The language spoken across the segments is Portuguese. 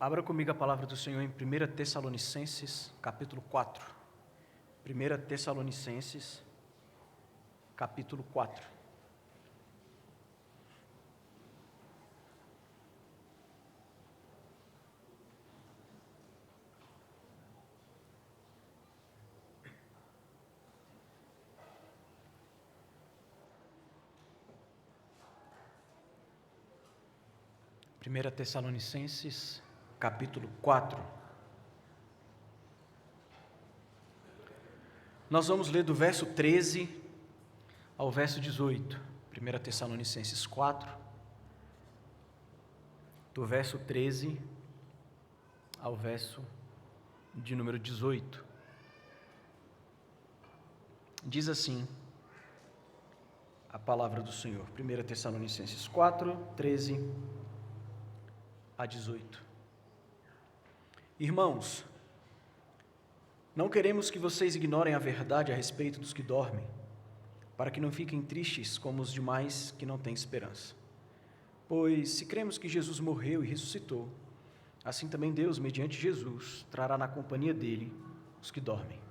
Abra comigo a palavra do Senhor em 1 Tessalonicenses, capítulo 4. 1 Tessalonicenses, capítulo 4. Primeira Tessalonicenses, capítulo 4. Nós vamos ler do verso 13 ao verso 18. 1 Tessalonicenses 4, do verso 13 ao verso de número 18. Diz assim a palavra do Senhor. 1 Tessalonicenses 4, 13 a 18. Irmãos, não queremos que vocês ignorem a verdade a respeito dos que dormem, para que não fiquem tristes como os demais que não têm esperança. Pois, se cremos que Jesus morreu e ressuscitou, assim também Deus, mediante Jesus, trará na companhia dele os que dormem.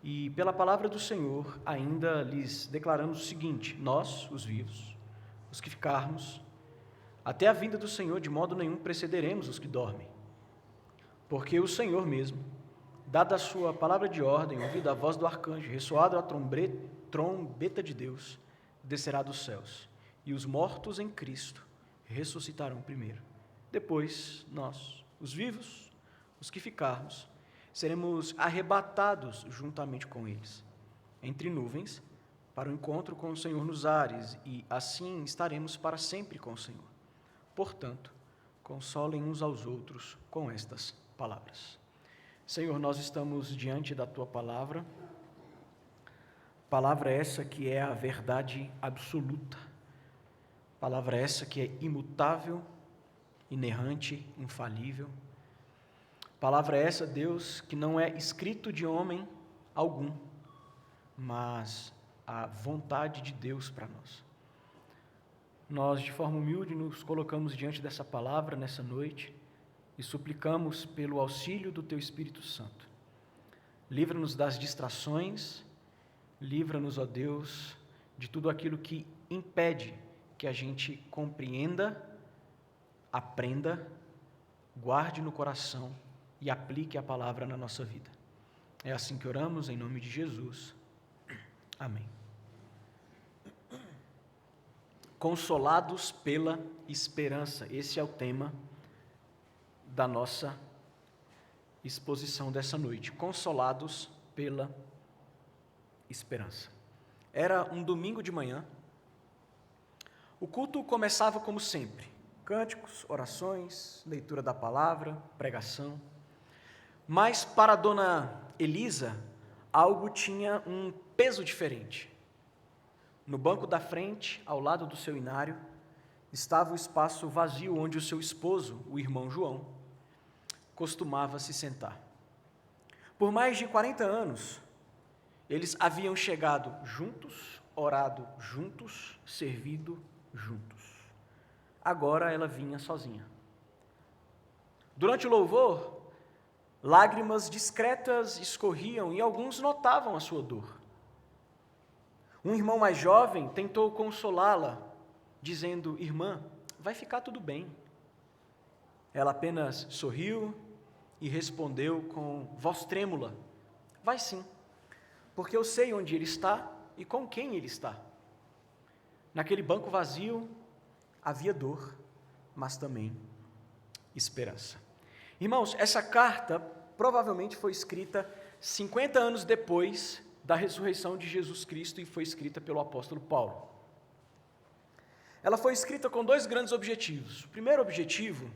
E pela palavra do Senhor, ainda lhes declaramos o seguinte: nós, os vivos, os que ficarmos, até a vinda do Senhor, de modo nenhum precederemos os que dormem. Porque o Senhor mesmo, dada a sua palavra de ordem, ouvida a voz do arcanjo, ressoada a trombeta de Deus, descerá dos céus, e os mortos em Cristo ressuscitarão primeiro. Depois, nós, os vivos, os que ficarmos, seremos arrebatados juntamente com eles, entre nuvens, para o encontro com o Senhor nos ares, e assim estaremos para sempre com o Senhor. Portanto, consolem uns aos outros com estas palavras. Senhor, nós estamos diante da Tua palavra essa que é a verdade absoluta, palavra essa que é imutável, inerrante, infalível, palavra essa, Deus, que não é escrito de homem algum, mas a vontade de Deus para nós. Nós, de forma humilde, nos colocamos diante dessa palavra nessa noite e suplicamos pelo auxílio do Teu Espírito Santo. Livra-nos das distrações, livra-nos, ó Deus, de tudo aquilo que impede que a gente compreenda, aprenda, guarde no coração e aplique a palavra na nossa vida. É assim que oramos, em nome de Jesus. Amém. Consolados pela esperança. Esse é o tema da nossa exposição dessa noite. Consolados pela esperança. Era um domingo de manhã. O culto começava como sempre: cânticos, orações, leitura da palavra, pregação. Mas para a dona Elisa, algo tinha um peso diferente. No banco da frente, ao lado do seu inário, estava o espaço vazio onde o seu esposo, o irmão João, costumava se sentar. Por mais de 40 anos, eles haviam chegado juntos, orado juntos, servido juntos. Agora ela vinha sozinha. Durante o louvor, lágrimas discretas escorriam e alguns notavam a sua dor. Um irmão mais jovem tentou consolá-la, dizendo: irmã, vai ficar tudo bem. Ela apenas sorriu e respondeu com voz trêmula: vai sim, porque eu sei onde ele está e com quem ele está. Naquele banco vazio havia dor, mas também esperança. Irmãos, essa carta provavelmente foi escrita 50 anos depois da ressurreição de Jesus Cristo e foi escrita pelo apóstolo Paulo. Ela foi escrita com dois grandes objetivos. O primeiro objetivo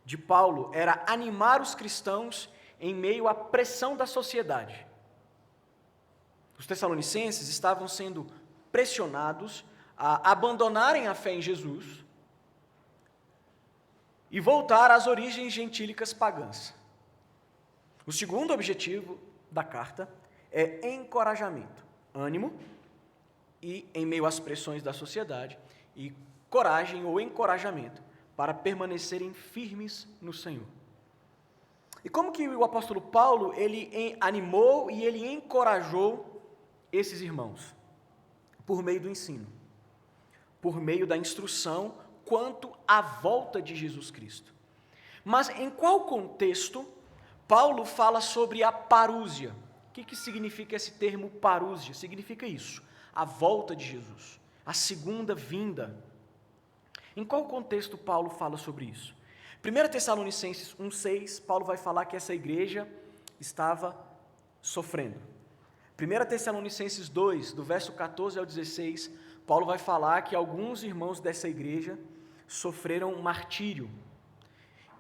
de Paulo era animar os cristãos em meio à pressão da sociedade. Os tessalonicenses estavam sendo pressionados a abandonarem a fé em Jesus e voltar às origens gentílicas pagãs. O segundo objetivo da carta é encorajamento, ânimo e, em meio às pressões da sociedade, e coragem ou encorajamento para permanecerem firmes no Senhor. E como que o apóstolo Paulo, ele animou e ele encorajou esses irmãos? Por meio do ensino, por meio da instrução quanto à volta de Jesus Cristo. Mas em qual contexto Paulo fala sobre a parúsia? O que significa esse termo parúsia? Significa isso, a volta de Jesus, a segunda vinda. Em qual contexto Paulo fala sobre isso? 1 Tessalonicenses 1,6, Paulo vai falar que essa igreja estava sofrendo. 1 Tessalonicenses 2, do verso 14 ao 16, Paulo vai falar que alguns irmãos dessa igreja sofreram martírio.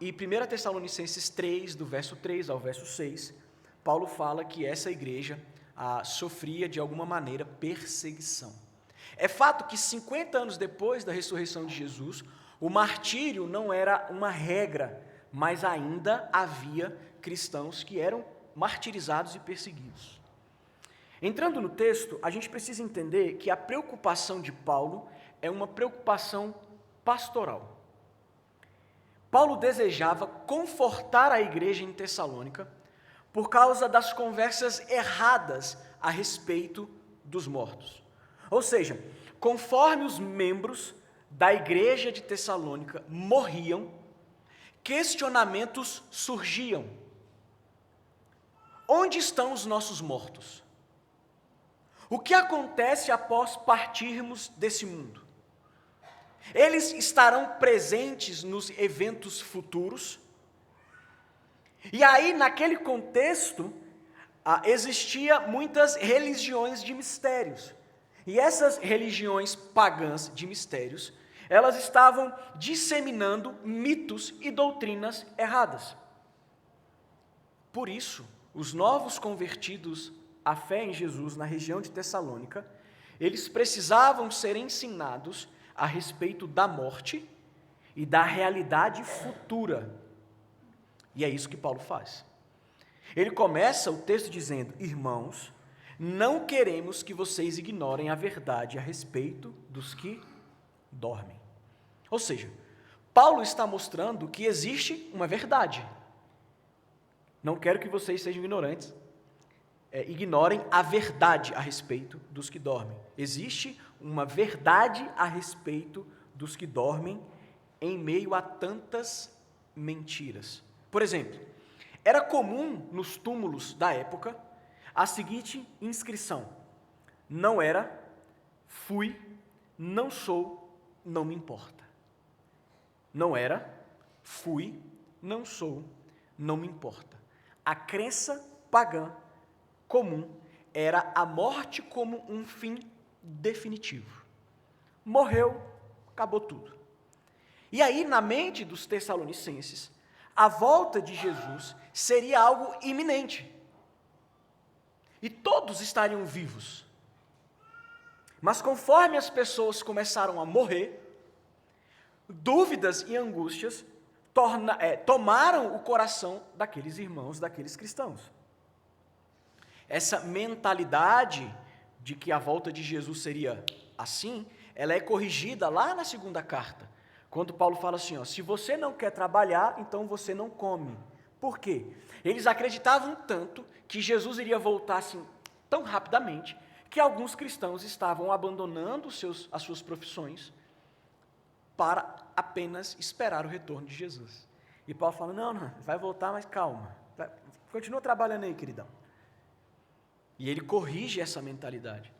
E 1 Tessalonicenses 3, do verso 3 ao verso 6, Paulo fala que essa igreja sofria de alguma maneira perseguição. É fato que 50 anos depois da ressurreição de Jesus, o martírio não era uma regra, mas ainda havia cristãos que eram martirizados e perseguidos. Entrando no texto, a gente precisa entender que a preocupação de Paulo é uma preocupação pastoral. Paulo desejava confortar a igreja em Tessalônica por causa das conversas erradas a respeito dos mortos. Ou seja, conforme os membros da igreja de Tessalônica morriam, questionamentos surgiam. Onde estão os nossos mortos? O que acontece após partirmos desse mundo? Eles estarão presentes nos eventos futuros? E aí, naquele contexto, existia muitas religiões de mistérios. E essas religiões pagãs de mistérios, elas estavam disseminando mitos e doutrinas erradas. Por isso, os novos convertidos à fé em Jesus na região de Tessalônica, eles precisavam ser ensinados a respeito da morte e da realidade futura. E é isso que Paulo faz. Ele começa o texto dizendo: irmãos, não queremos que vocês ignorem a verdade a respeito dos que dormem. Ou seja, Paulo está mostrando que existe uma verdade. Não quero que vocês sejam ignorantes, ignorem a verdade a respeito dos que dormem. Existe uma verdade a respeito dos que dormem em meio a tantas mentiras. Por exemplo, era comum nos túmulos da época a seguinte inscrição: não era, fui, não sou, não me importa. Não era, fui, não sou, não me importa. A crença pagã comum era a morte como um fim definitivo. Morreu, acabou tudo. E aí, na mente dos tessalonicenses, a volta de Jesus seria algo iminente. E todos estariam vivos. Mas conforme as pessoas começaram a morrer, dúvidas e angústias tomaram o coração daqueles irmãos, daqueles cristãos. Essa mentalidade de que a volta de Jesus seria assim, ela é corrigida lá na segunda carta, quando Paulo fala assim, se você não quer trabalhar, então você não come. Por quê? Eles acreditavam tanto que Jesus iria voltar assim tão rapidamente, que alguns cristãos estavam abandonando as suas profissões para apenas esperar o retorno de Jesus. E Paulo fala, não, vai voltar, mas calma, continua trabalhando aí, queridão. E ele corrige essa mentalidade.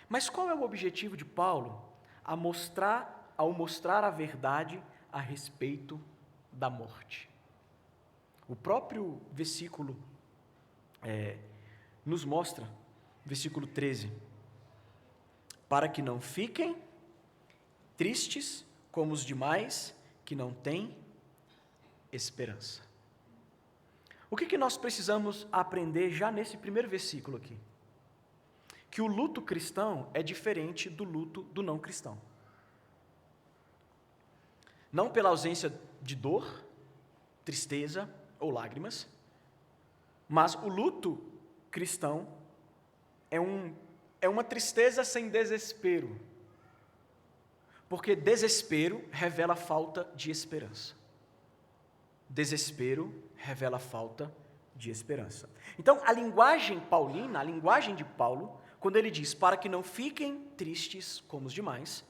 Mas qual é o objetivo de Paulo ao mostrar a verdade a respeito da morte? O próprio versículo nos mostra, versículo 13, para que não fiquem tristes como os demais que não têm esperança. O que nós precisamos aprender já nesse primeiro versículo aqui? Que o luto cristão é diferente do luto do não cristão. Não pela ausência de dor, tristeza ou lágrimas, mas o luto cristão é uma tristeza sem desespero. Porque desespero revela falta de esperança. Desespero revela falta de esperança. Então, a linguagem paulina, a linguagem de Paulo, quando ele diz para que não fiquem tristes como os demais,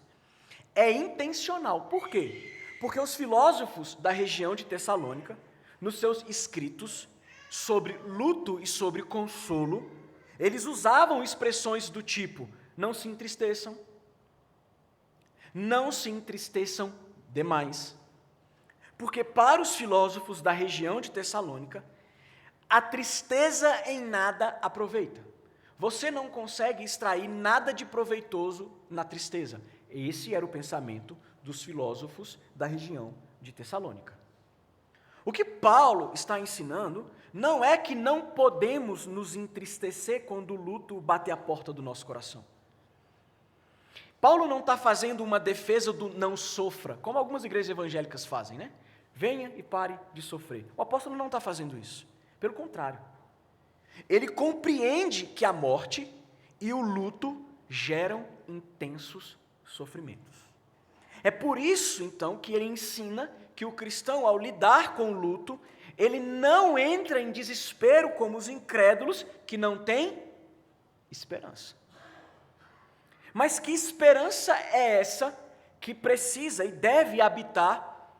é intencional. Por quê? Porque os filósofos da região de Tessalônica, nos seus escritos sobre luto e sobre consolo, eles usavam expressões do tipo: não se entristeçam, não se entristeçam demais. Porque para os filósofos da região de Tessalônica, a tristeza em nada aproveita. Você não consegue extrair nada de proveitoso na tristeza. Esse era o pensamento dos filósofos da região de Tessalônica. O que Paulo está ensinando não é que não podemos nos entristecer quando o luto bate à porta do nosso coração. Paulo não está fazendo uma defesa do não sofra, como algumas igrejas evangélicas fazem, né? Venha e pare de sofrer. O apóstolo não está fazendo isso. Pelo contrário. Ele compreende que a morte e o luto geram intensos sofrimentos. É por isso, então, que ele ensina que o cristão, ao lidar com o luto, ele não entra em desespero como os incrédulos que não têm esperança. Mas que esperança é essa que precisa e deve habitar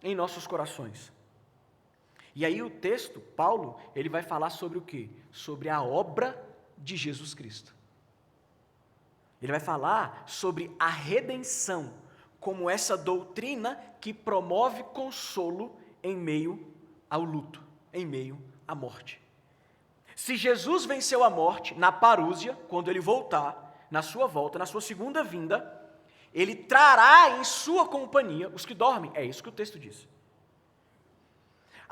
em nossos corações? E aí o texto, Paulo, ele vai falar sobre o quê? Sobre a obra de Jesus Cristo. Ele vai falar sobre a redenção, como essa doutrina que promove consolo em meio ao luto, em meio à morte. Se Jesus venceu a morte na parúzia, quando ele voltar, na sua volta, na sua segunda vinda, ele trará em sua companhia os que dormem. É isso que o texto diz.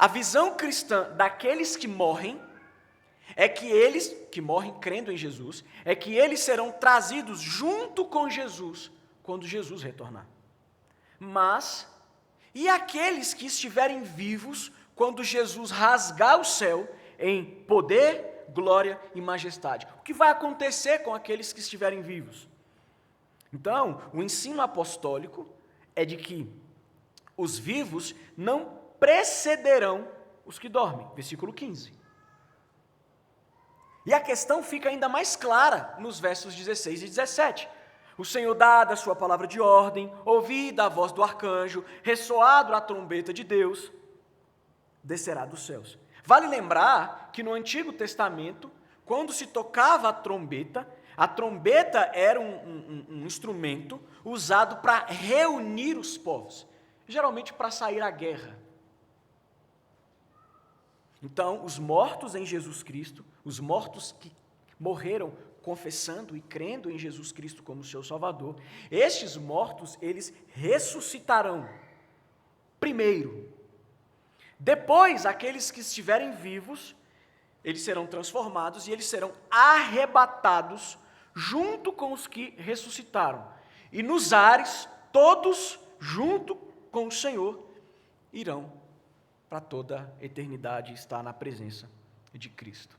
A visão cristã daqueles que morrem é que eles, que morrem crendo em Jesus, é que eles serão trazidos junto com Jesus quando Jesus retornar. Mas, e aqueles que estiverem vivos quando Jesus rasgar o céu em poder, glória e majestade? O que vai acontecer com aqueles que estiverem vivos? Então, o ensino apostólico é de que os vivos não precederão os que dormem. Versículo 15. E a questão fica ainda mais clara nos versos 16 e 17. O Senhor dá da sua palavra de ordem, ouvida a voz do arcanjo, ressoado a trombeta de Deus, descerá dos céus. Vale lembrar que no Antigo Testamento, quando se tocava a trombeta era um instrumento usado para reunir os povos, geralmente para sair à guerra. Então, os mortos em Jesus Cristo, os mortos que morreram confessando e crendo em Jesus Cristo como seu Salvador, estes mortos, eles ressuscitarão primeiro. Depois, aqueles que estiverem vivos, eles serão transformados e eles serão arrebatados junto com os que ressuscitaram. E nos ares, todos, junto com o Senhor, irão para toda a eternidade estar na presença de Cristo.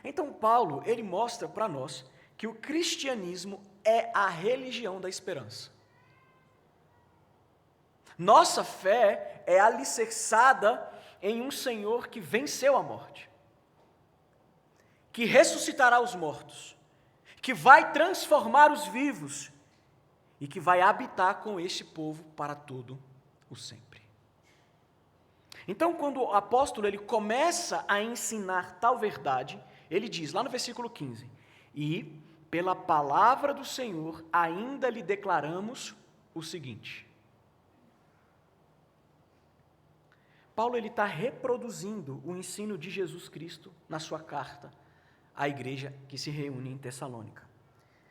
Então, Paulo, ele mostra para nós que o cristianismo é a religião da esperança. Nossa fé é alicerçada em um Senhor que venceu a morte, que ressuscitará os mortos, que vai transformar os vivos e que vai habitar com este povo para todo o sempre. Então, quando o apóstolo ele começa a ensinar tal verdade, ele diz lá no versículo 15, e pela palavra do Senhor ainda lhe declaramos o seguinte. Paulo está reproduzindo o ensino de Jesus Cristo na sua carta à igreja que se reúne em Tessalônica.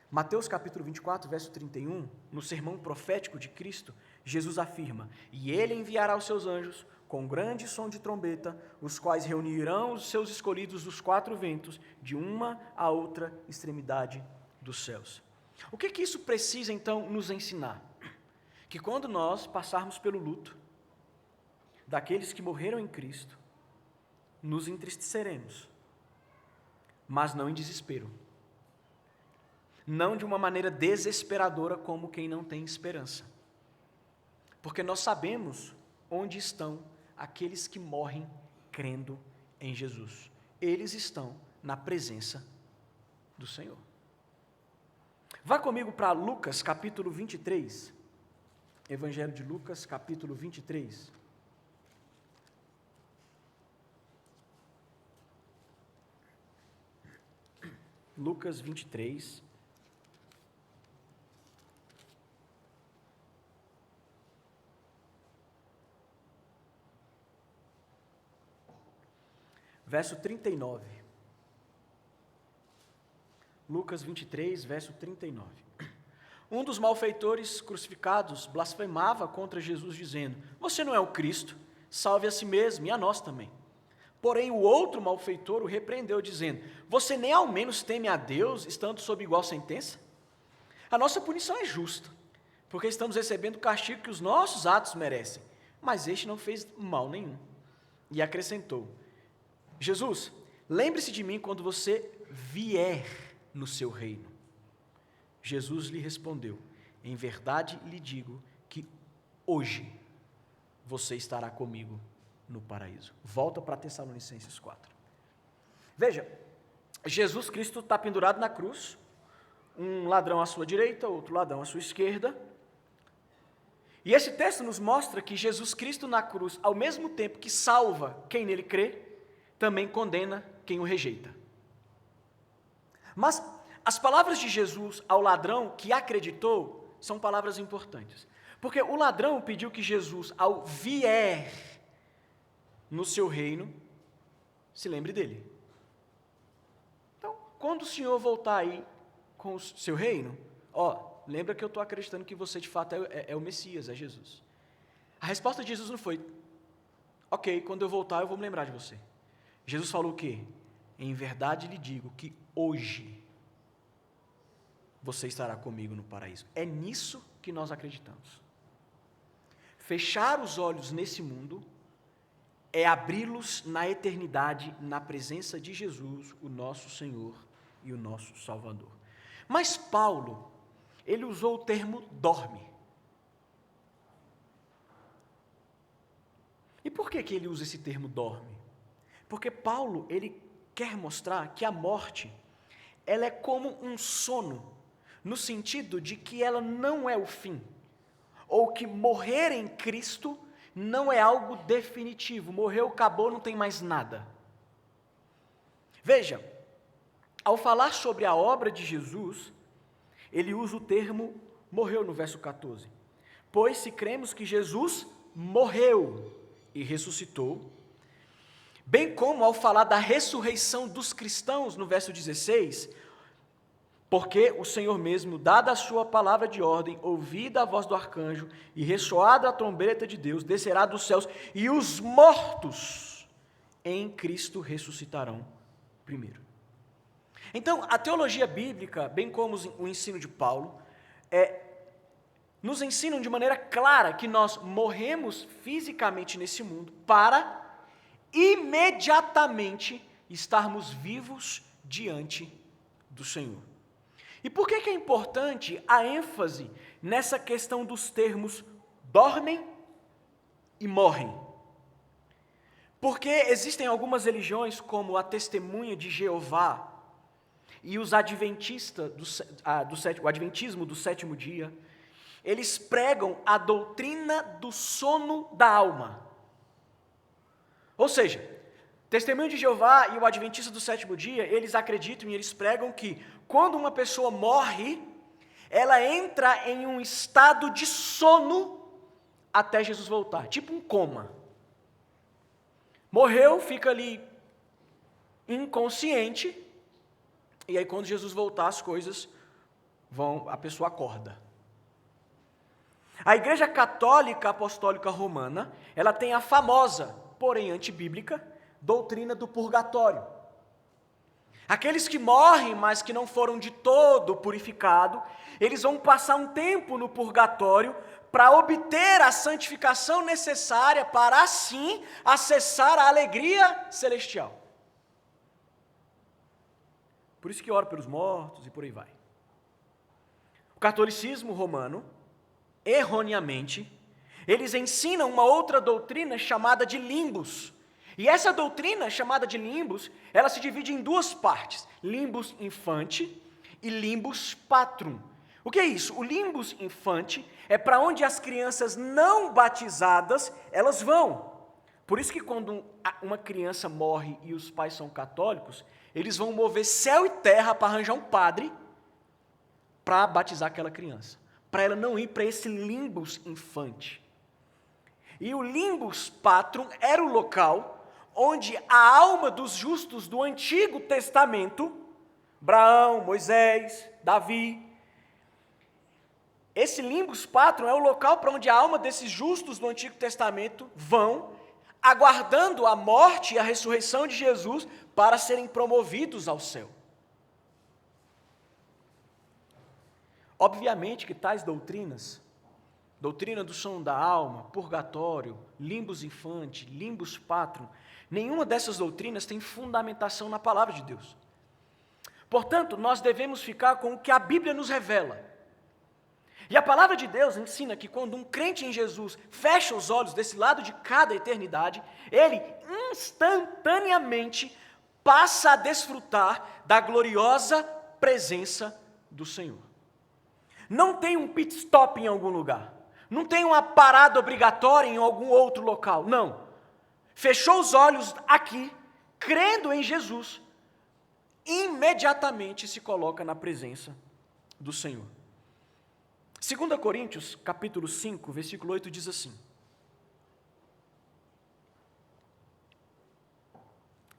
Mateus capítulo 24, verso 31, no sermão profético de Cristo, Jesus afirma, e ele enviará os seus anjos com grande som de trombeta, os quais reunirão os seus escolhidos dos quatro ventos, de uma a outra extremidade dos céus. O que isso precisa, então, nos ensinar? Que quando nós passarmos pelo luto daqueles que morreram em Cristo, nos entristeceremos, mas não em desespero. não de uma maneira desesperadora como quem não tem esperança. Porque nós sabemos onde estão aqueles que morrem crendo em Jesus. Eles estão na presença do Senhor. Vá comigo para Lucas, capítulo 23. Evangelho de Lucas, capítulo 23. Lucas 23. Verso 39. Lucas 23, verso 39. Um dos malfeitores crucificados blasfemava contra Jesus, dizendo: Você não é o Cristo, salve a si mesmo e a nós também. Porém, o outro malfeitor o repreendeu, dizendo: Você nem ao menos teme a Deus, estando sob igual sentença? A nossa punição é justa, porque estamos recebendo o castigo que os nossos atos merecem. Mas este não fez mal nenhum. E acrescentou: Jesus, lembre-se de mim quando você vier no seu reino. Jesus lhe respondeu: Em verdade lhe digo que hoje você estará comigo no paraíso. Volta para Tessalonicenses 4. Veja, Jesus Cristo está pendurado na cruz, um ladrão à sua direita, outro ladrão à sua esquerda. E esse texto nos mostra que Jesus Cristo na cruz, ao mesmo tempo que salva quem nele crê, também condena quem o rejeita. Mas as palavras de Jesus ao ladrão que acreditou são palavras importantes. Porque o ladrão pediu que Jesus, ao vier no seu reino, se lembre dele. Então, quando o Senhor voltar aí com o seu reino, lembra que eu estou acreditando que você de fato é o Messias, é Jesus. A resposta de Jesus não foi: ok, quando eu voltar eu vou me lembrar de você. Jesus falou o quê? Em verdade lhe digo que hoje você estará comigo no paraíso. É nisso que nós acreditamos. Fechar os olhos nesse mundo é abri-los na eternidade, na presença de Jesus, o nosso Senhor e o nosso Salvador. Mas Paulo, ele usou o termo dorme. E por que ele usa esse termo dorme? Porque Paulo, ele quer mostrar que a morte, ela é como um sono, no sentido de que ela não é o fim, ou que morrer em Cristo não é algo definitivo, morreu, acabou, não tem mais nada. Veja, ao falar sobre a obra de Jesus, ele usa o termo morreu no verso 14. Pois se cremos que Jesus morreu e ressuscitou, bem como ao falar da ressurreição dos cristãos no verso 16, porque o Senhor mesmo, dada a sua palavra de ordem, ouvida a voz do arcanjo e ressoada a trombeta de Deus, descerá dos céus e os mortos em Cristo ressuscitarão primeiro. Então, a teologia bíblica, bem como o ensino de Paulo, nos ensinam de maneira clara que nós morremos fisicamente nesse mundo para imediatamente estarmos vivos diante do Senhor. E por que é importante a ênfase nessa questão dos termos dormem e morrem? Porque existem algumas religiões, como a Testemunha de Jeová e os adventistas, o adventismo do sétimo dia, eles pregam a doutrina do sono da alma. Ou seja, Testemunho de Jeová e o Adventista do sétimo dia, eles acreditam e eles pregam que quando uma pessoa morre, ela entra em um estado de sono até Jesus voltar, tipo um coma. Morreu, fica ali inconsciente, e aí quando Jesus voltar as coisas a pessoa acorda. A Igreja Católica Apostólica Romana, ela tem a famosa, porém antibíblica, doutrina do purgatório. Aqueles que morrem, mas que não foram de todo purificados, eles vão passar um tempo no purgatório para obter a santificação necessária para assim acessar a alegria celestial. Por isso que oro pelos mortos e por aí vai. O catolicismo romano, erroneamente, eles ensinam uma outra doutrina chamada de limbus. E essa doutrina, chamada de limbus, ela se divide em duas partes, limbus infante e limbus patrum. O que é isso? O limbus infante é para onde as crianças não batizadas, elas vão. Por isso que quando uma criança morre e os pais são católicos, eles vão mover céu e terra para arranjar um padre para batizar aquela criança, para ela não ir para esse limbus infante. E o limbus patrum era o local onde a alma dos justos do Antigo Testamento, Abraão, Moisés, Davi, esse limbus patrum é o local para onde a alma desses justos do Antigo Testamento vão, aguardando a morte e a ressurreição de Jesus para serem promovidos ao céu. Obviamente que tais doutrinas, doutrina do som da alma, purgatório, limbus infante, limbus patrum, nenhuma dessas doutrinas tem fundamentação na palavra de Deus. Portanto, nós devemos ficar com o que a Bíblia nos revela. E a palavra de Deus ensina que quando um crente em Jesus fecha os olhos desse lado de cada eternidade, ele instantaneamente passa a desfrutar da gloriosa presença do Senhor. Não tem um pit stop em algum lugar, não tem uma parada obrigatória em algum outro local, não. Fechou os olhos aqui, crendo em Jesus, imediatamente se coloca na presença do Senhor. 2 Coríntios, capítulo 5, versículo 8, diz assim: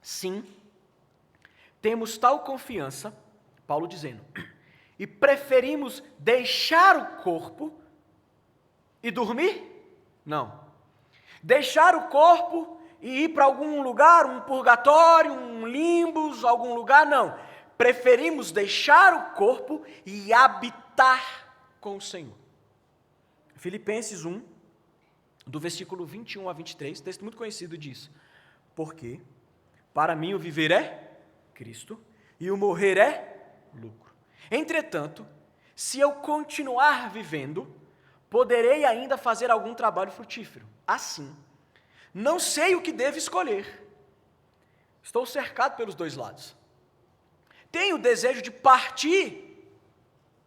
sim, temos tal confiança, Paulo dizendo, e preferimos deixar o corpo e dormir? Não. Deixar o corpo e ir para algum lugar, um purgatório, um limbus, algum lugar? Não. Preferimos deixar o corpo e habitar com o Senhor. Filipenses 1, do versículo 21 a 23, texto muito conhecido diz: porque para mim o viver é Cristo e o morrer é lucro. Entretanto, se eu continuar vivendo, poderei ainda fazer algum trabalho frutífero. Assim, não sei o que devo escolher. Estou cercado pelos dois lados. Tenho o desejo de partir.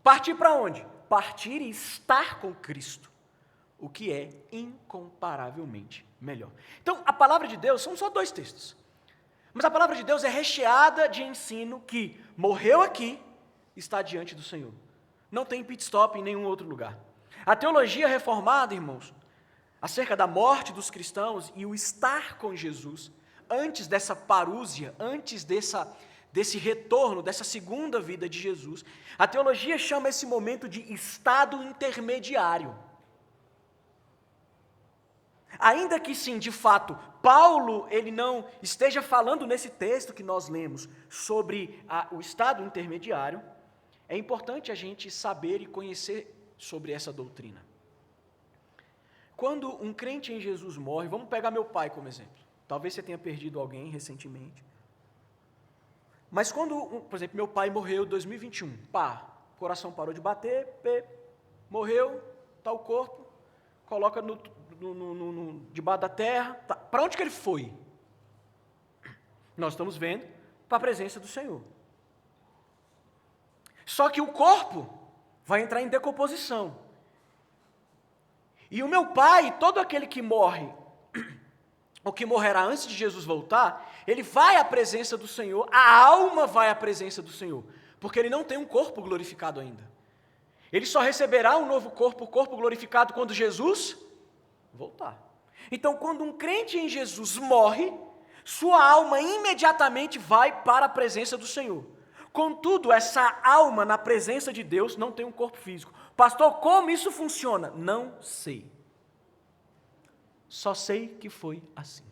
Partir para onde? Partir e estar com Cristo, o que é incomparavelmente melhor. Então, a palavra de Deus, são só dois textos, mas a palavra de Deus é recheada de ensino que morreu aqui, está diante do Senhor. Não tem pit stop em nenhum outro lugar. A teologia reformada, irmãos, acerca da morte dos cristãos e o estar com Jesus, antes dessa parúzia, antes desse retorno, dessa segunda vida de Jesus, a teologia chama esse momento de estado intermediário. Ainda que sim, de fato, Paulo, ele não esteja falando nesse texto que nós lemos sobre o estado intermediário, é importante a gente saber e conhecer sobre essa doutrina. Quando um crente em Jesus morre, vamos pegar meu pai como exemplo. Talvez você tenha perdido alguém recentemente. Mas quando, por exemplo, meu pai morreu em 2021, o coração parou de bater, morreu, está o corpo, coloca debaixo da terra, para onde que ele foi? Nós estamos vendo para a presença do Senhor. Só que o corpo vai entrar em decomposição. E o meu pai, todo aquele que morre, ou que morrerá antes de Jesus voltar, ele vai à presença do Senhor, a alma vai à presença do Senhor, porque ele não tem um corpo glorificado ainda. Ele só receberá um novo corpo, o corpo glorificado, quando Jesus voltar. Então, quando um crente em Jesus morre, sua alma imediatamente vai para a presença do Senhor. Contudo, essa alma na presença de Deus não tem um corpo físico. Pastor, como isso funciona? Não sei. Só sei que foi assim.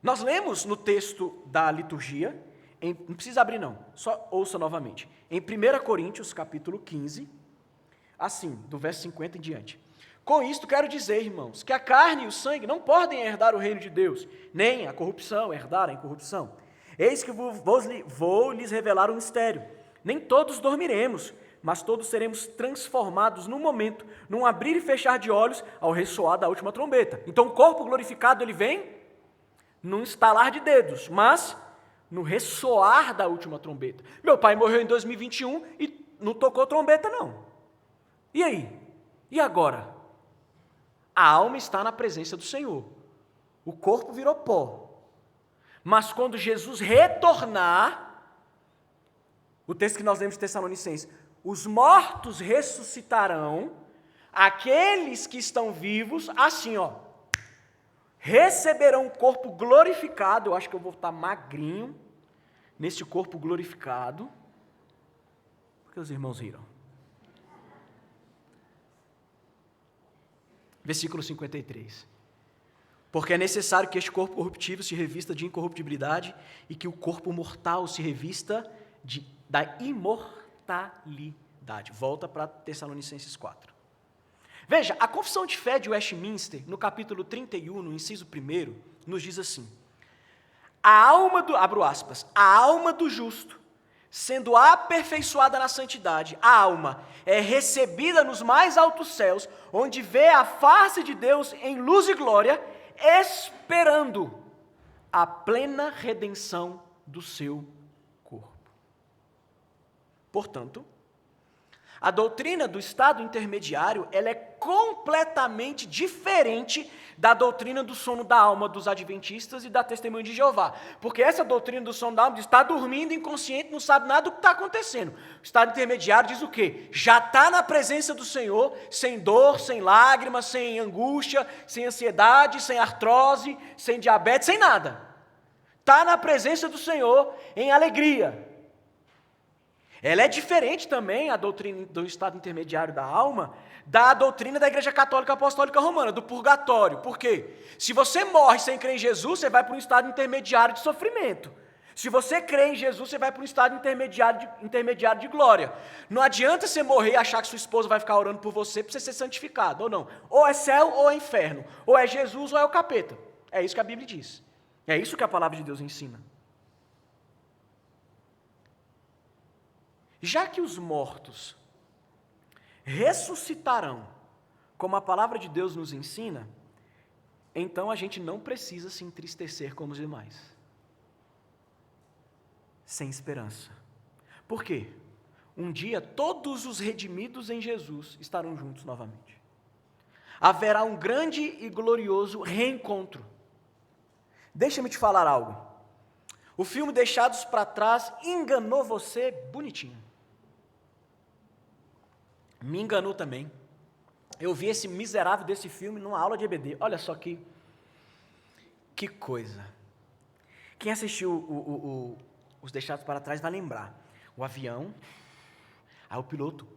Nós lemos no texto da liturgia, não precisa abrir não, só ouça novamente. Em 1 Coríntios, capítulo 15, assim, do verso 50 em diante. Com isto quero dizer, irmãos, que a carne e o sangue não podem herdar o reino de Deus, nem a corrupção herdar a incorrupção. Eis que vou lhes revelar um mistério. Nem todos dormiremos, mas todos seremos transformados num momento, num abrir e fechar de olhos, ao ressoar da última trombeta. Então o corpo glorificado, ele vem num estalar de dedos, mas no ressoar da última trombeta. Meu pai morreu em 2021 e não tocou trombeta, não. E aí? E agora? A alma está na presença do Senhor. O corpo virou pó. Mas quando Jesus retornar, o texto que nós lemos de Tessalonicenses, os mortos ressuscitarão, aqueles que estão vivos, assim, receberão um corpo glorificado. Eu acho que eu vou estar magrinho nesse corpo glorificado. Porque os irmãos riram. Versículo 53. Porque é necessário que este corpo corruptível se revista de incorruptibilidade e que o corpo mortal se revista da imortalidade. Volta para Tessalonicenses 4. Veja, a confissão de fé de Westminster, no capítulo 31, no inciso 1, nos diz assim: abro aspas, a alma do justo, sendo aperfeiçoada na santidade, a alma é recebida nos mais altos céus, onde vê a face de Deus em luz e glória, esperando a plena redenção do seu corpo. Portanto, a doutrina do estado intermediário, ela é completamente diferente da doutrina do sono da alma dos adventistas e da testemunha de Jeová. Porque essa doutrina do sono da alma está dormindo, inconsciente, não sabe nada do que está acontecendo. O estado intermediário diz o quê? Já está na presença do Senhor, sem dor, sem lágrimas, sem angústia, sem ansiedade, sem artrose, sem diabetes, sem nada. Está na presença do Senhor em alegria. Ela é diferente também, a doutrina do estado intermediário da alma, da doutrina da Igreja Católica Apostólica Romana, do purgatório. Por quê? Se você morre sem crer em Jesus, você vai para um estado intermediário de sofrimento. Se você crê em Jesus, você vai para um estado intermediário de glória. Não adianta você morrer e achar que sua esposa vai ficar orando por você para você ser santificado, ou não. Ou é céu ou é inferno. Ou é Jesus ou é o capeta. É isso que a Bíblia diz. É isso que a palavra de Deus ensina. Já que os mortos ressuscitarão, como a palavra de Deus nos ensina, então a gente não precisa se entristecer como os demais. Sem esperança. Por quê? Um dia todos os redimidos em Jesus estarão juntos novamente. Haverá um grande e glorioso reencontro. Deixa-me te falar algo. O filme Deixados para Trás enganou você bonitinho. Me enganou também. Eu vi esse miserável desse filme numa aula de EBD. Olha só que coisa. Quem assistiu Os Deixados para Trás vai lembrar. O avião, aí o piloto,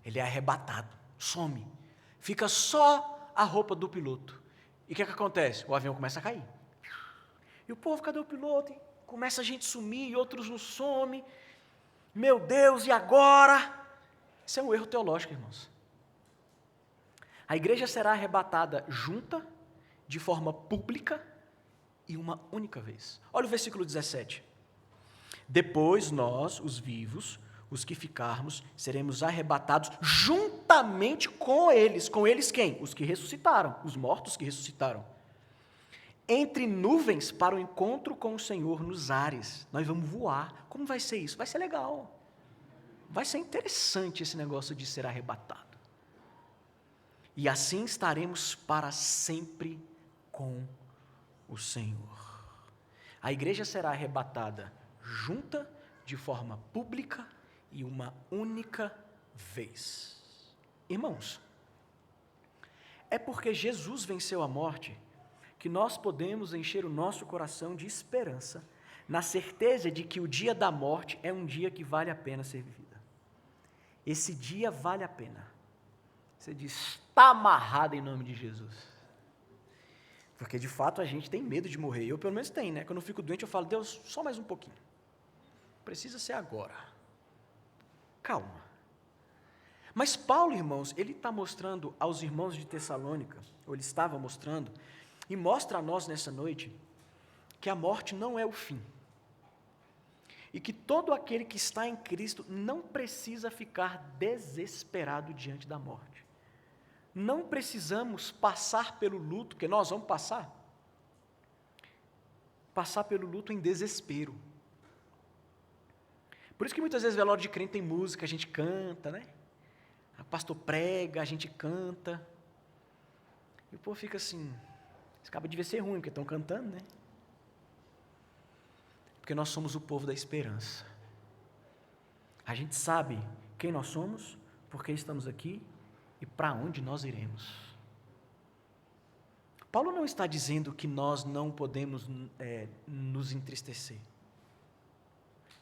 ele é arrebatado, some. Fica só a roupa do piloto. E o que acontece? O avião começa a cair. E o povo, cadê o piloto? E começa a gente sumir e outros não somem. Meu Deus, e agora? Isso é um erro teológico, irmãos. A igreja será arrebatada junta, de forma pública e uma única vez. Olha o versículo 17. Depois nós, os vivos, os que ficarmos, seremos arrebatados juntamente com eles. Com eles quem? Os que ressuscitaram, os mortos que ressuscitaram. Entre nuvens para o encontro com o Senhor nos ares. Nós vamos voar. Como vai ser isso? Vai ser legal. Vai ser interessante esse negócio de ser arrebatado. E assim estaremos para sempre com o Senhor. A igreja será arrebatada junta, de forma pública e uma única vez. Irmãos, é porque Jesus venceu a morte que nós podemos encher o nosso coração de esperança, na certeza de que o dia da morte é um dia que vale a pena ser vivido. Esse dia vale a pena. Você diz, está amarrado em nome de Jesus. Porque de fato a gente tem medo de morrer. Eu pelo menos tenho, né? Quando eu fico doente eu falo, Deus, só mais um pouquinho. Precisa ser agora. Calma. Mas Paulo, irmãos, ele está mostrando aos irmãos de Tessalônica, ou ele estava mostrando, e mostra a nós nessa noite, que a morte não é o fim. E que todo aquele que está em Cristo não precisa ficar desesperado diante da morte. Não precisamos passar pelo luto, que nós vamos passar pelo luto em desespero. Por isso que muitas vezes velório de crente tem música, a gente canta, né? O pastor prega, a gente canta. E o povo fica assim, isso acaba de ser ruim, porque estão cantando, né? Porque nós somos o povo da esperança. A gente sabe quem nós somos, por que estamos aqui e para onde nós iremos. Paulo não está dizendo que nós não podemos nos entristecer.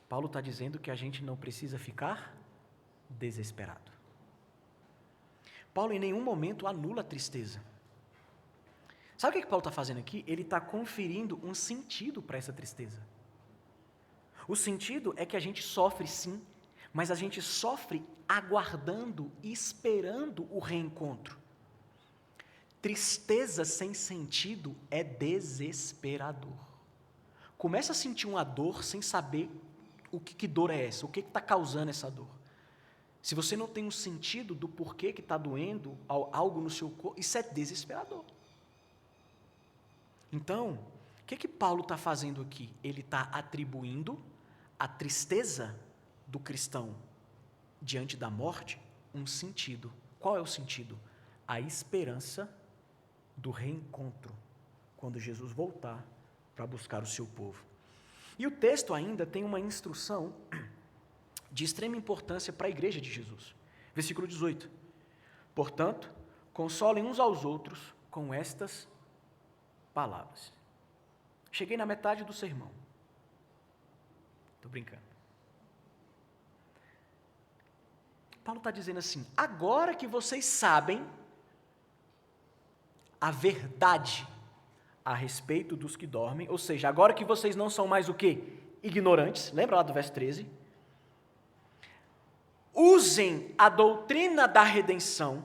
Paulo está dizendo que a gente não precisa ficar desesperado. Paulo em nenhum momento anula a tristeza. Sabe o que Paulo está fazendo aqui? Ele está conferindo um sentido para essa tristeza. O sentido é que a gente sofre sim, mas a gente sofre aguardando e esperando o reencontro. Tristeza sem sentido é desesperador. Começa a sentir uma dor sem saber que dor é essa, o que está causando essa dor. Se você não tem um sentido do porquê que está doendo algo no seu corpo, isso é desesperador. Então, o que Paulo está fazendo aqui? Ele está atribuindo a tristeza do cristão diante da morte um sentido. Qual é o sentido? A esperança do reencontro, quando Jesus voltar para buscar o seu povo. E o texto ainda tem uma instrução de extrema importância para a igreja de Jesus. Versículo 18. Portanto, consolem uns aos outros com estas palavras. Cheguei na metade do sermão. Estou brincando. Paulo está dizendo assim, agora que vocês sabem a verdade a respeito dos que dormem, ou seja, agora que vocês não são mais o quê? Ignorantes, lembra lá do verso 13? Usem a doutrina da redenção,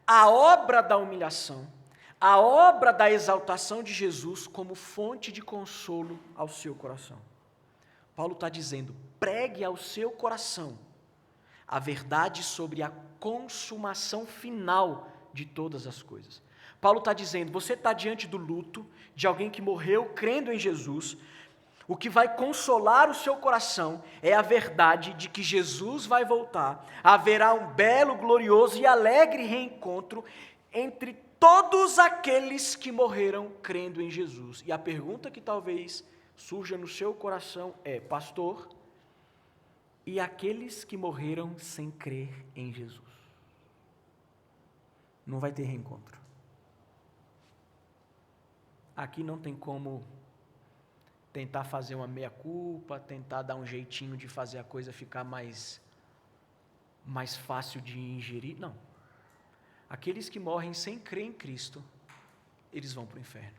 a obra da humilhação, a obra da exaltação de Jesus como fonte de consolo ao seu coração. Paulo está dizendo, pregue ao seu coração a verdade sobre a consumação final de todas as coisas. Paulo está dizendo, você está diante do luto de alguém que morreu crendo em Jesus, o que vai consolar o seu coração é a verdade de que Jesus vai voltar, haverá um belo, glorioso e alegre reencontro entre todos aqueles que morreram crendo em Jesus. E a pergunta que talvez surja no seu coração é, pastor, e aqueles que morreram sem crer em Jesus? Não vai ter reencontro. Aqui não tem como tentar fazer uma meia-culpa, tentar dar um jeitinho de fazer a coisa ficar mais fácil de ingerir. Não. Aqueles que morrem sem crer em Cristo, eles vão para o inferno.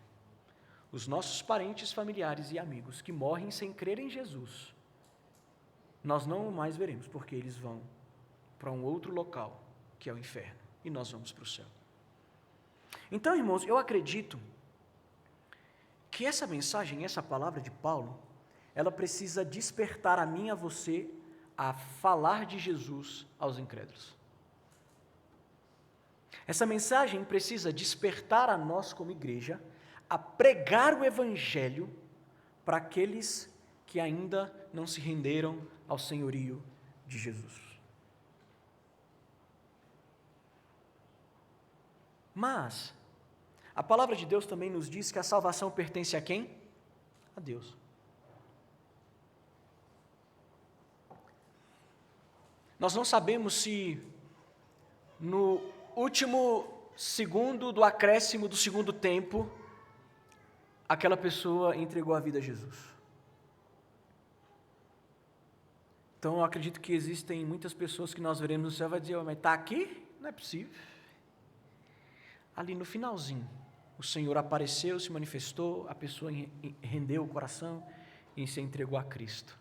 Os nossos parentes, familiares e amigos que morrem sem crer em Jesus, nós não mais veremos, porque eles vão para um outro local, que é o inferno, e nós vamos para o céu. Então, irmãos, eu acredito que essa mensagem, essa palavra de Paulo, ela precisa despertar a mim e a você a falar de Jesus aos incrédulos. Essa mensagem precisa despertar a nós como igreja a pregar o evangelho para aqueles que ainda não se renderam ao senhorio de Jesus. Mas a palavra de Deus também nos diz que a salvação pertence a quem? A Deus. Nós não sabemos se no último segundo do acréscimo do segundo tempo, aquela pessoa entregou a vida a Jesus. Então eu acredito que existem muitas pessoas que nós veremos no céu e vai dizer, mas está aqui? Não é possível. Ali no finalzinho, o Senhor apareceu, se manifestou, a pessoa rendeu o coração e se entregou a Cristo.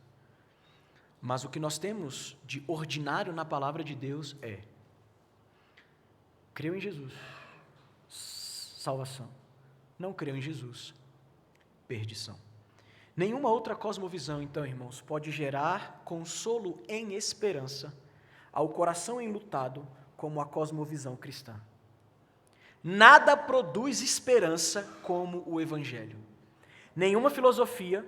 Mas o que nós temos de ordinário na palavra de Deus é: creu em Jesus, salvação. Não creu em Jesus, perdição. Nenhuma outra cosmovisão, então, irmãos, pode gerar consolo em esperança ao coração enlutado como a cosmovisão cristã. Nada produz esperança como o Evangelho. Nenhuma filosofia,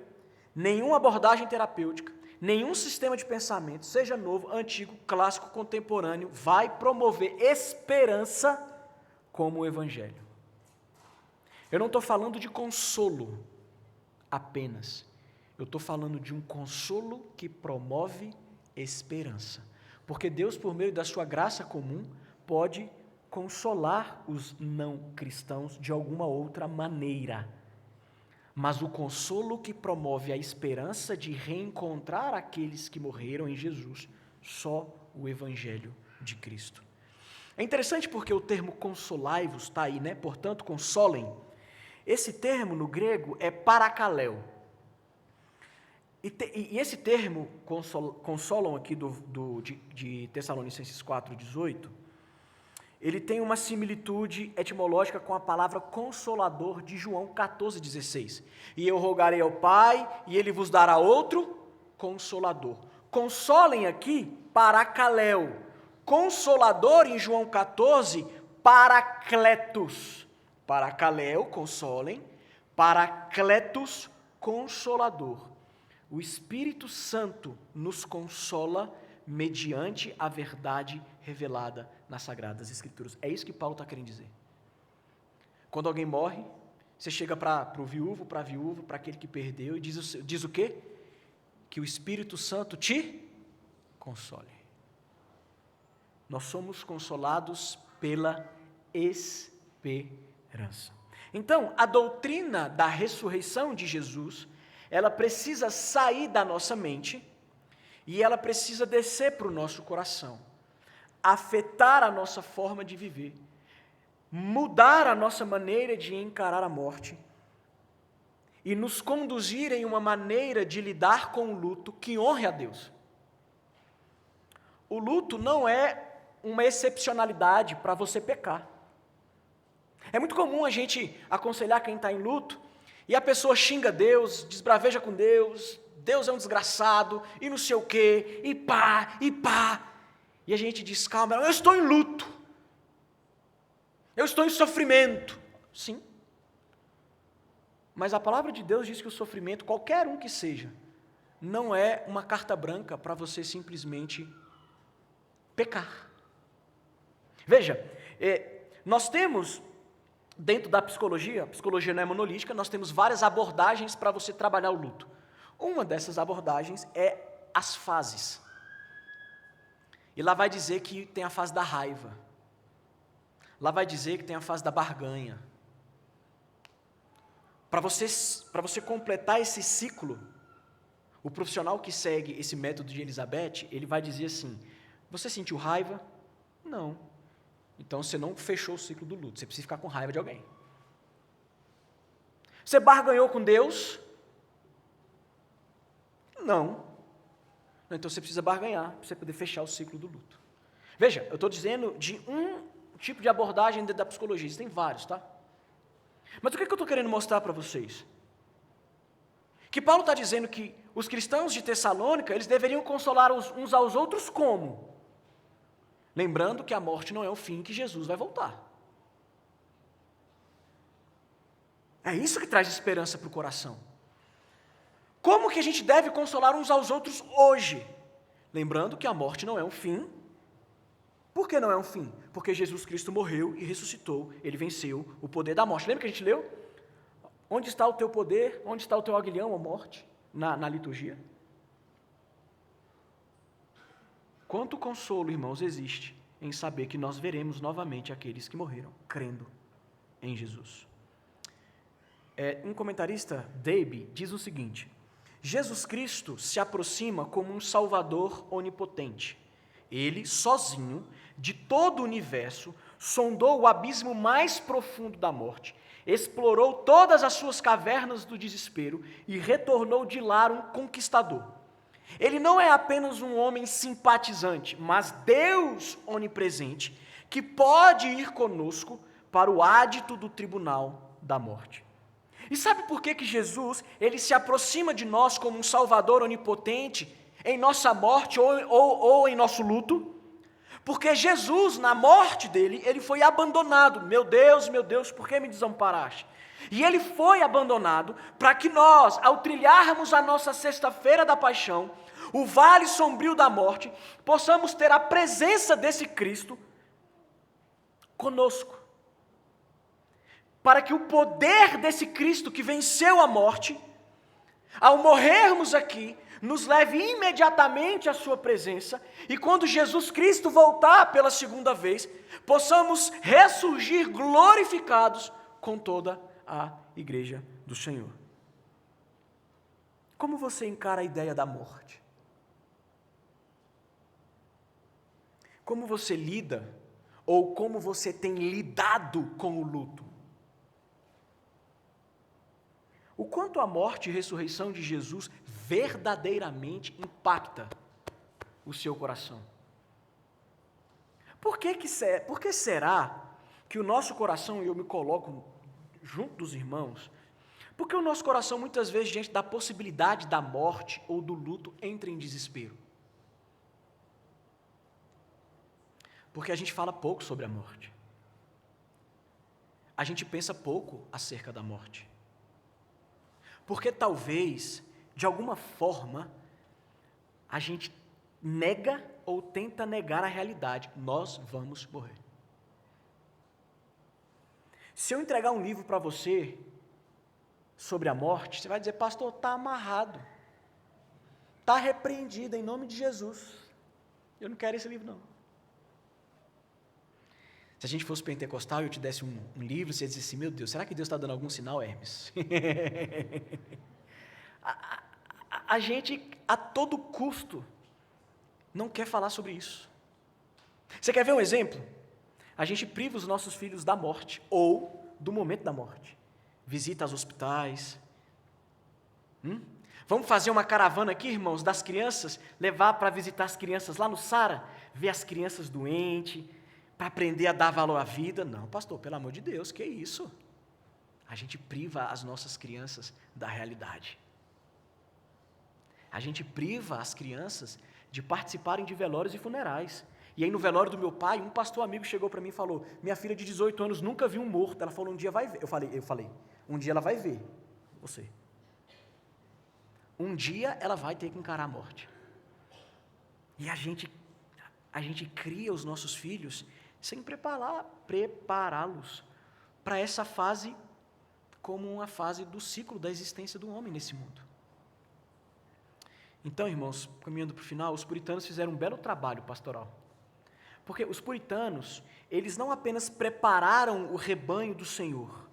nenhuma abordagem terapêutica, nenhum sistema de pensamento, seja novo, antigo, clássico, contemporâneo, vai promover esperança como o Evangelho. Eu não estou falando de consolo apenas. Eu estou falando de um consolo que promove esperança. Porque Deus, por meio da sua graça comum, pode consolar os não cristãos de alguma outra maneira. Mas o consolo que promove a esperança de reencontrar aqueles que morreram em Jesus, só o Evangelho de Cristo. É interessante porque o termo consolai-vos está aí, né? Portanto, consolem. Esse termo no grego é parakaleo. E esse termo, consolam aqui de Tessalonicenses 4,18, ele tem uma similitude etimológica com a palavra consolador de João 14,16. E eu rogarei ao Pai, e Ele vos dará outro consolador. Consolem aqui, parakaleo. Consolador em João 14, paracletos. Parakaleo, consolem. Paracletos, consolador. O Espírito Santo nos consola mediante a verdade revelada nas Sagradas Escrituras. É isso que Paulo está querendo dizer. Quando alguém morre, você chega para o viúvo, para a viúva, para aquele que perdeu, e diz o quê? Que o Espírito Santo te console. Nós somos consolados pela esperança. Então, a doutrina da ressurreição de Jesus, ela precisa sair da nossa mente e ela precisa descer para o nosso coração, afetar a nossa forma de viver, mudar a nossa maneira de encarar a morte e nos conduzir em uma maneira de lidar com o luto que honre a Deus. O luto não é uma excepcionalidade para você pecar. É muito comum a gente aconselhar quem está em luto e a pessoa xinga Deus, desbraveja com Deus, Deus é um desgraçado, e não sei o quê, e pá. E a gente diz, calma, eu estou em luto. Eu estou em sofrimento. Sim. Mas a palavra de Deus diz que o sofrimento, qualquer um que seja, não é uma carta branca para você simplesmente pecar. Veja, nós temos, dentro da psicologia, a psicologia não é monolítica, nós temos várias abordagens para você trabalhar o luto. Uma dessas abordagens é as fases. E lá vai dizer que tem a fase da raiva. Lá vai dizer que tem a fase da barganha. Para você completar esse ciclo, o profissional que segue esse método de Elizabeth, ele vai dizer assim, você sentiu raiva? Não. Então você não fechou o ciclo do luto, você precisa ficar com raiva de alguém. Você barganhou com Deus? Não. Então você precisa barganhar para você poder fechar o ciclo do luto. Veja, eu estou dizendo de um tipo de abordagem dentro da psicologia, existem vários, tá? Mas o que eu estou querendo mostrar para vocês? Que Paulo está dizendo que os cristãos de Tessalônica, eles deveriam consolar uns aos outros como? Lembrando que a morte não é o fim, que Jesus vai voltar. É isso que traz esperança para o coração. Como que a gente deve consolar uns aos outros hoje? Lembrando que a morte não é um fim. Por que não é um fim? Porque Jesus Cristo morreu e ressuscitou, ele venceu o poder da morte. Lembra que a gente leu? Onde está o teu poder? Onde está o teu aguilhão, a morte? Na liturgia. Quanto consolo, irmãos, existe em saber que nós veremos novamente aqueles que morreram, crendo em Jesus. Um comentarista, Dabe, diz o seguinte: Jesus Cristo se aproxima como um Salvador onipotente. Ele, sozinho, de todo o universo, sondou o abismo mais profundo da morte, explorou todas as suas cavernas do desespero e retornou de lá um conquistador. Ele não é apenas um homem simpatizante, mas Deus onipresente, que pode ir conosco para o ádito do tribunal da morte. E sabe por que Jesus, ele se aproxima de nós como um Salvador onipotente em nossa morte ou em nosso luto? Porque Jesus, na morte dele, ele foi abandonado. Meu Deus, por que me desamparaste? E ele foi abandonado para que nós, ao trilharmos a nossa sexta-feira da paixão, o vale sombrio da morte, possamos ter a presença desse Cristo conosco. Para que o poder desse Cristo que venceu a morte, ao morrermos aqui, nos leve imediatamente à sua presença, e quando Jesus Cristo voltar pela segunda vez, possamos ressurgir glorificados com toda a igreja do Senhor. Como você encara a ideia da morte? Como você lida, ou como você tem lidado com o luto? O quanto a morte e ressurreição de Jesus verdadeiramente impacta o seu coração? Por que será que o nosso coração, e eu me coloco junto dos irmãos, porque o nosso coração muitas vezes, diante da possibilidade da morte ou do luto, entra em desespero? Porque a gente fala pouco sobre a morte. A gente pensa pouco acerca da morte. Porque talvez, de alguma forma, a gente nega ou tenta negar a realidade. Nós vamos morrer. Se eu entregar um livro para você sobre a morte, você vai dizer, pastor, está amarrado, está repreendido em nome de Jesus. Eu não quero esse livro, não. Se a gente fosse pentecostal e eu te desse um livro, você ia dizer assim, meu Deus, será que Deus está dando algum sinal, Hermes? A gente, a todo custo, não quer falar sobre isso. Você quer ver um exemplo? A gente priva os nossos filhos da morte, ou do momento da morte. Visita aos hospitais. Vamos fazer uma caravana aqui, irmãos, das crianças, levar para visitar as crianças lá no Sara, ver as crianças doentes, para aprender a dar valor à vida. Não, pastor, pelo amor de Deus, que isso? A gente priva as nossas crianças da realidade. A gente priva as crianças de participarem de velórios e funerais. E aí no velório do meu pai, um pastor amigo chegou para mim e falou, minha filha de 18 anos nunca viu um morto. Ela falou, um dia vai ver. Eu falei, um dia ela vai ver você. Um dia ela vai ter que encarar a morte. E a gente cria os nossos filhos sem prepará-los para essa fase como uma fase do ciclo da existência do homem nesse mundo. Então, irmãos, caminhando para o final, os puritanos fizeram um belo trabalho pastoral. Porque os puritanos, eles não apenas prepararam o rebanho do Senhor.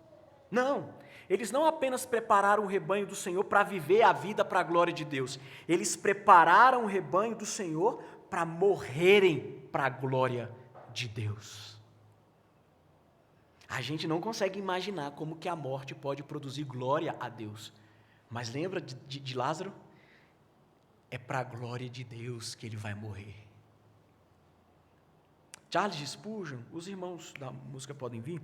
Não, eles não apenas prepararam o rebanho do Senhor para viver a vida para a glória de Deus. Eles prepararam o rebanho do Senhor para morrerem para a glória de Deus. A gente não consegue imaginar como que a morte pode produzir glória a Deus. Mas lembra de Lázaro? É para a glória de Deus que ele vai morrer. Charles Spurgeon, os irmãos da música podem vir,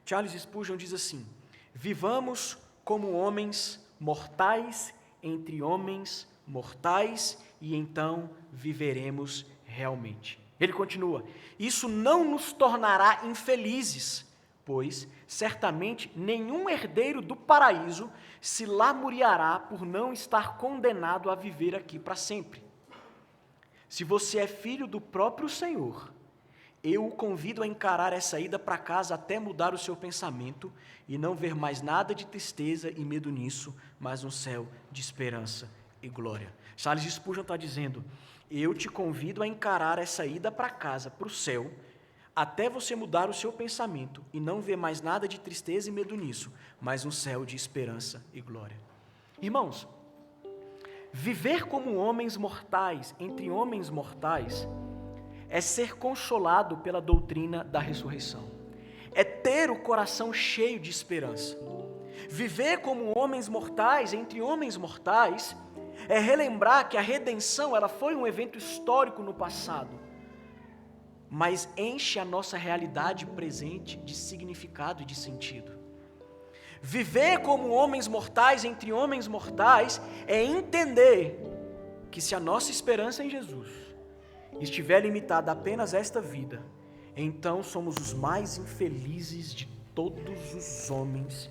Charles Spurgeon diz assim, vivamos como homens mortais entre homens mortais e então viveremos realmente. Ele continua, isso não nos tornará infelizes, pois certamente nenhum herdeiro do paraíso se lamuriará por não estar condenado a viver aqui para sempre. Se você é filho do próprio Senhor, eu o convido a encarar essa ida para casa até mudar o seu pensamento e não ver mais nada de tristeza e medo nisso, mas um céu de esperança e glória. Charles Spurgeon está dizendo, eu te convido a encarar essa ida para casa, para o céu, até você mudar o seu pensamento e não ver mais nada de tristeza e medo nisso, mas um céu de esperança e glória. Irmãos, viver como homens mortais, entre homens mortais, é ser consolado pela doutrina da ressurreição, é ter o coração cheio de esperança. Viver como homens mortais, entre homens mortais, é relembrar que a redenção ela foi um evento histórico no passado, mas enche a nossa realidade presente de significado e de sentido. Viver como homens mortais entre homens mortais é entender que se a nossa esperança em Jesus estiver limitada apenas a esta vida, então somos os mais infelizes de todos os homens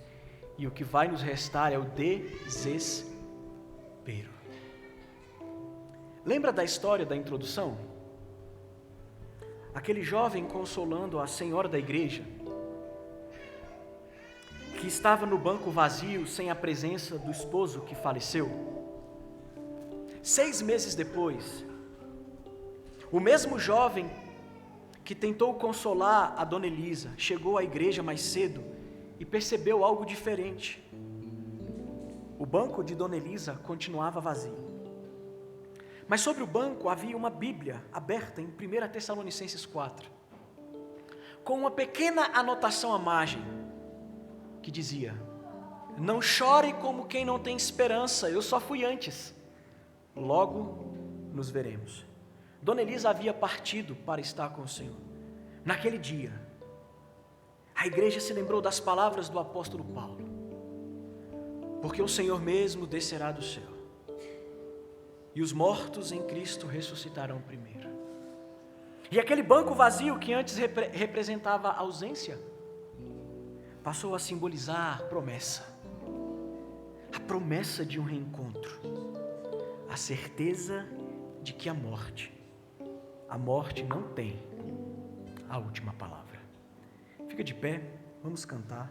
e o que vai nos restar é o desespero. Lembra da história da introdução? Aquele jovem consolando a senhora da igreja, que estava no banco vazio sem a presença do esposo que faleceu. 6 meses depois, o mesmo jovem que tentou consolar a dona Elisa chegou à igreja mais cedo e percebeu algo diferente. O banco de dona Elisa continuava vazio. Mas sobre o banco havia uma Bíblia aberta em 1 Tessalonicenses 4, com uma pequena anotação à margem, que dizia: não chore como quem não tem esperança, eu só fui antes, logo nos veremos. Dona Elisa havia partido para estar com o Senhor. Naquele dia, a igreja se lembrou das palavras do apóstolo Paulo, porque o Senhor mesmo descerá do céu, e os mortos em Cristo ressuscitarão primeiro. E aquele banco vazio que antes representava ausência, passou a simbolizar a promessa de um reencontro, a certeza de que a morte não tem a última palavra. Fica de pé, vamos cantar.